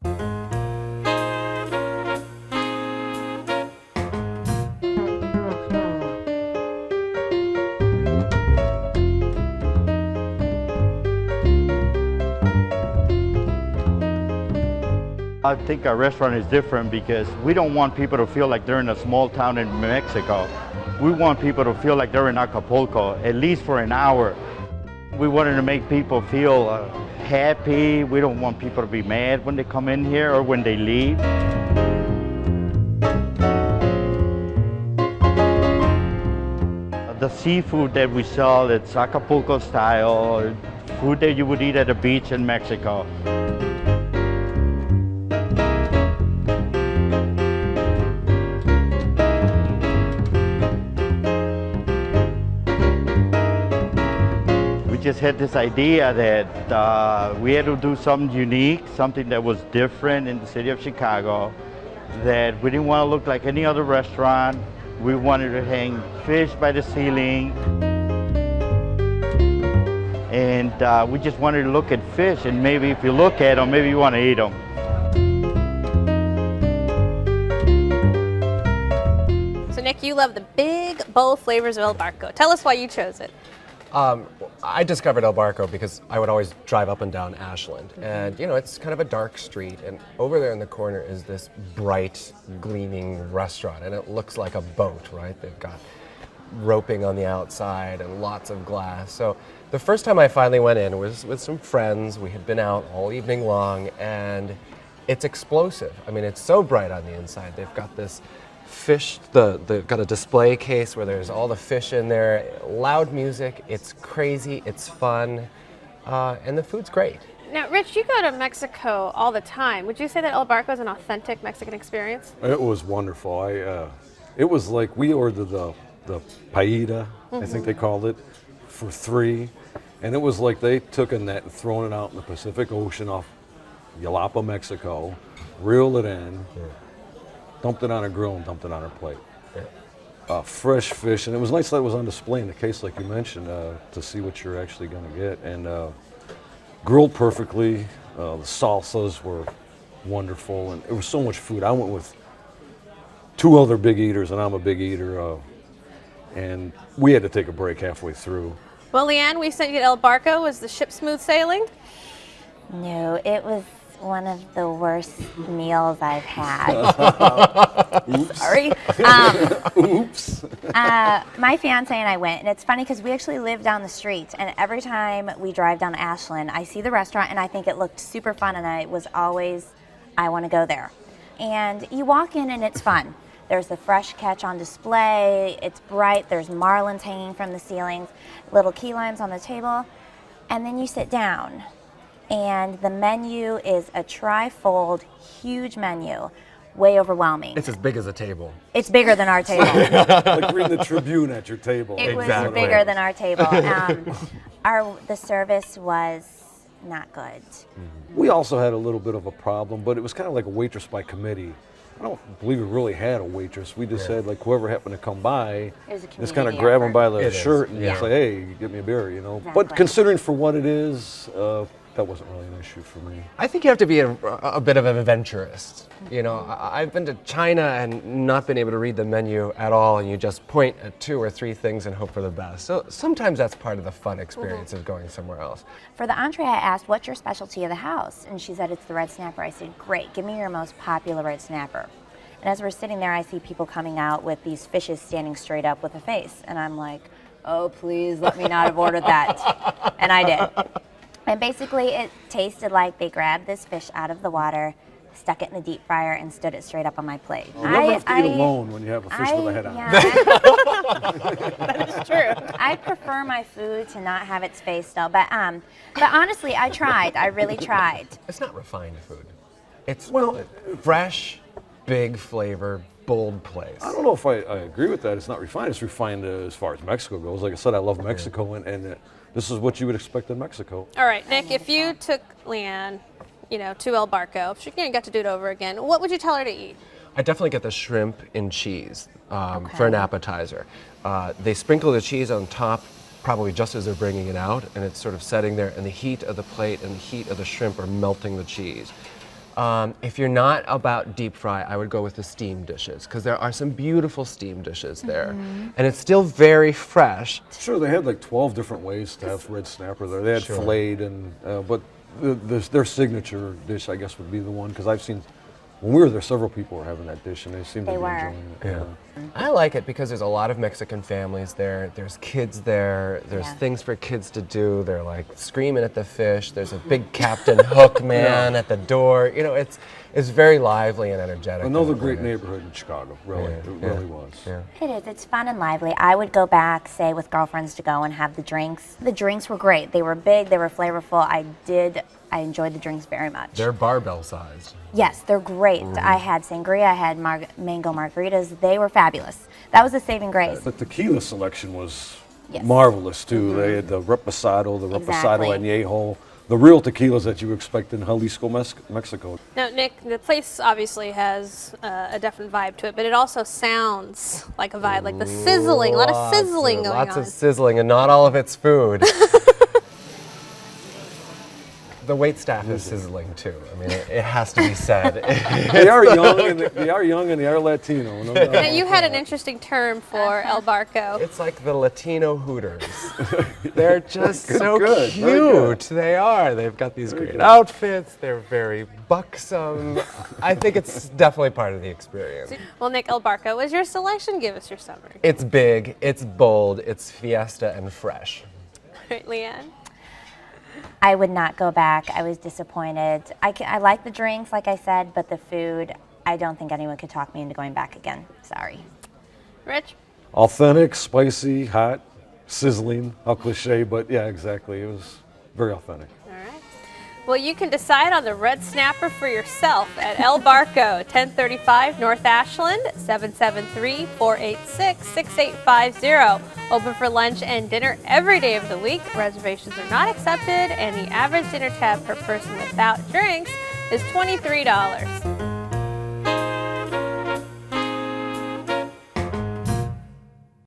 I think our restaurant is different because we don't want people to feel like they're in a small town in Mexico. We want people to feel like they're in Acapulco, at least for an hour. We wanted to make people feel happy. We don't want people to be mad when they come in here or when they leave. The seafood that we sell, it's Acapulco style, food that you would eat at a beach in Mexico. Just had this idea that we had to do something unique, something that was different in the city of Chicago, that we didn't want to look like any other restaurant. We wanted to hang fish by the ceiling. And we just wanted to look at fish, and maybe if you look at them, maybe you want to eat them. So Nick, you love the big, bold flavors of El Barco. Tell us why you chose it. I discovered El Barco because I would always drive up and down Ashland. And, you know, it's kind of a dark street. And over there in the corner is this bright, gleaming restaurant. And it looks like a boat, right? They've got roping on the outside and lots of glass. So the first time I finally went in was with some friends. We had been out all evening long. And it's explosive. I mean, it's so bright on the inside. They've got this fish, they've got a display case where there's all the fish in there, loud music, it's crazy, it's fun, and the food's great. Now, Rich, you go to Mexico all the time. Would you say that El Barco is an authentic Mexican experience? It was wonderful. It was like we ordered the paella, I think they called it, for 3, and it was like they took a net and thrown it out in the Pacific Ocean off Jalapa, Mexico, reeled it in, dumped it on a grill and dumped it on our plate. Fresh fish, and it was nice that it was on display in the case like you mentioned, to see what you're actually going to get. And grilled perfectly, the salsas were wonderful, and it was so much food. I went with 2 other big eaters, and I'm a big eater, and we had to take a break halfway through. Well, Leanne, we sent you to El Barco. Was the ship smooth sailing? No, it was one of the worst meals I've had. Sorry. Oops. My fiance and I went, and it's funny because we actually live down the street, and every time we drive down Ashland, I see the restaurant, and I think it looked super fun, and I want to go there. And you walk in, and it's fun. There's the fresh catch on display, it's bright, there's marlins hanging from the ceilings, little key limes on the table, and then you sit down. And the menu is a tri-fold, huge menu, way overwhelming. It's as big as a table. It's bigger than our table. Like reading the Tribune at your table. It was Exactly. bigger than our table. The service was not good. We also had a little bit of a problem, but it was kind of like a waitress by committee. I don't believe we really had a waitress. We just had like whoever happened to come by, It was a just kind of community grab them effort. by the It is. shirt and Yeah. say, hey, get me a beer, you know. Exactly. But considering for what it is, that wasn't really an issue for me. I think you have to be a bit of an adventurist. You know, I've been to China and not been able to read the menu at all, and you just point at 2 or 3 things and hope for the best. So sometimes that's part of the fun experience of going somewhere else. For the entree, I asked, what's your specialty of the house? And she said, it's the red snapper. I said, great, give me your most popular red snapper. And as we're sitting there, I see people coming out with these fishes standing straight up with a face. And I'm like, oh, please let me not have ordered that. And I did. And basically, it tasted like they grabbed this fish out of the water, stuck it in the deep fryer, and stood it straight up on my plate. You never have to eat alone when you have a fish with a head on it. Yeah, That is true. I prefer my food to not have its face still. But honestly, I tried. I really tried. It's not refined food. It's fresh, big flavor, bold place. I don't know if I agree with that. It's not refined. It's refined as far as Mexico goes. Like I said, I love Mexico, and this is what you would expect in Mexico. All right, Nick, if you took Leanne, to El Barco, if she got to do it over again, what would you tell her to eat? I definitely get the shrimp and cheese for an appetizer. They sprinkle the cheese on top probably just as they're bringing it out, and it's sort of setting there, and the heat of the plate and the heat of the shrimp are melting the cheese. If you're not about deep fry, I would go with the steamed dishes because there are some beautiful steamed dishes there. And it's still very fresh. Sure, they had like 12 different ways to have red snapper there. They had filleted, and but their signature dish, I guess, would be the one, because I've seen, when we were there, several people were having that dish, and they seemed to be enjoying it. Yeah. I like it because there's a lot of Mexican families there. There's kids there. There's things for kids to do. They're like screaming at the fish. There's a big Captain Hook man at the door. You know, it's very lively and energetic. Another great neighborhood in Chicago, really. It really was. Yeah. It is. It's fun and lively. I would go back, say, with girlfriends to go and have the drinks. The drinks were great. They were big. They were flavorful. I enjoyed the drinks very much. They're barbell sized. Yes, they're great. I had sangria. I had mango margaritas. They were fabulous. That was a saving grace. The tequila selection was marvelous, too. They had the Reposado, Exactly. Añejo, the real tequilas that you expect in Jalisco, Mexico. Now, Nick, the place obviously has a different vibe to it, but it also sounds like a vibe, like the sizzling, a lot of sizzling going on. Lots of sizzling, and not all of it's food. The waitstaff is sizzling too. I mean, it has to be said. They are young, and they are Latino. No doubt. Now, you had an interesting term for El Barco. It's like the Latino Hooters. They're just so good, very good. cute. They are. They've got these great outfits. They're very buxom. I think it's definitely part of the experience. Well, Nick, El Barco was your selection. Give us your summary. It's big, it's bold, it's fiesta and fresh. All right, Leanne. I would not go back. I was disappointed. I like the drinks, like I said, but the food, I don't think anyone could talk me into going back again. Sorry. Rich? Authentic, spicy, hot, sizzling. How cliche, but yeah, exactly. It was very authentic. All right. Well, you can decide on the red snapper for yourself at El Barco, 1035 North Ashland, 773-486-6850. Open for lunch and dinner every day of the week. Reservations are not accepted, and the average dinner tab per person without drinks is $23.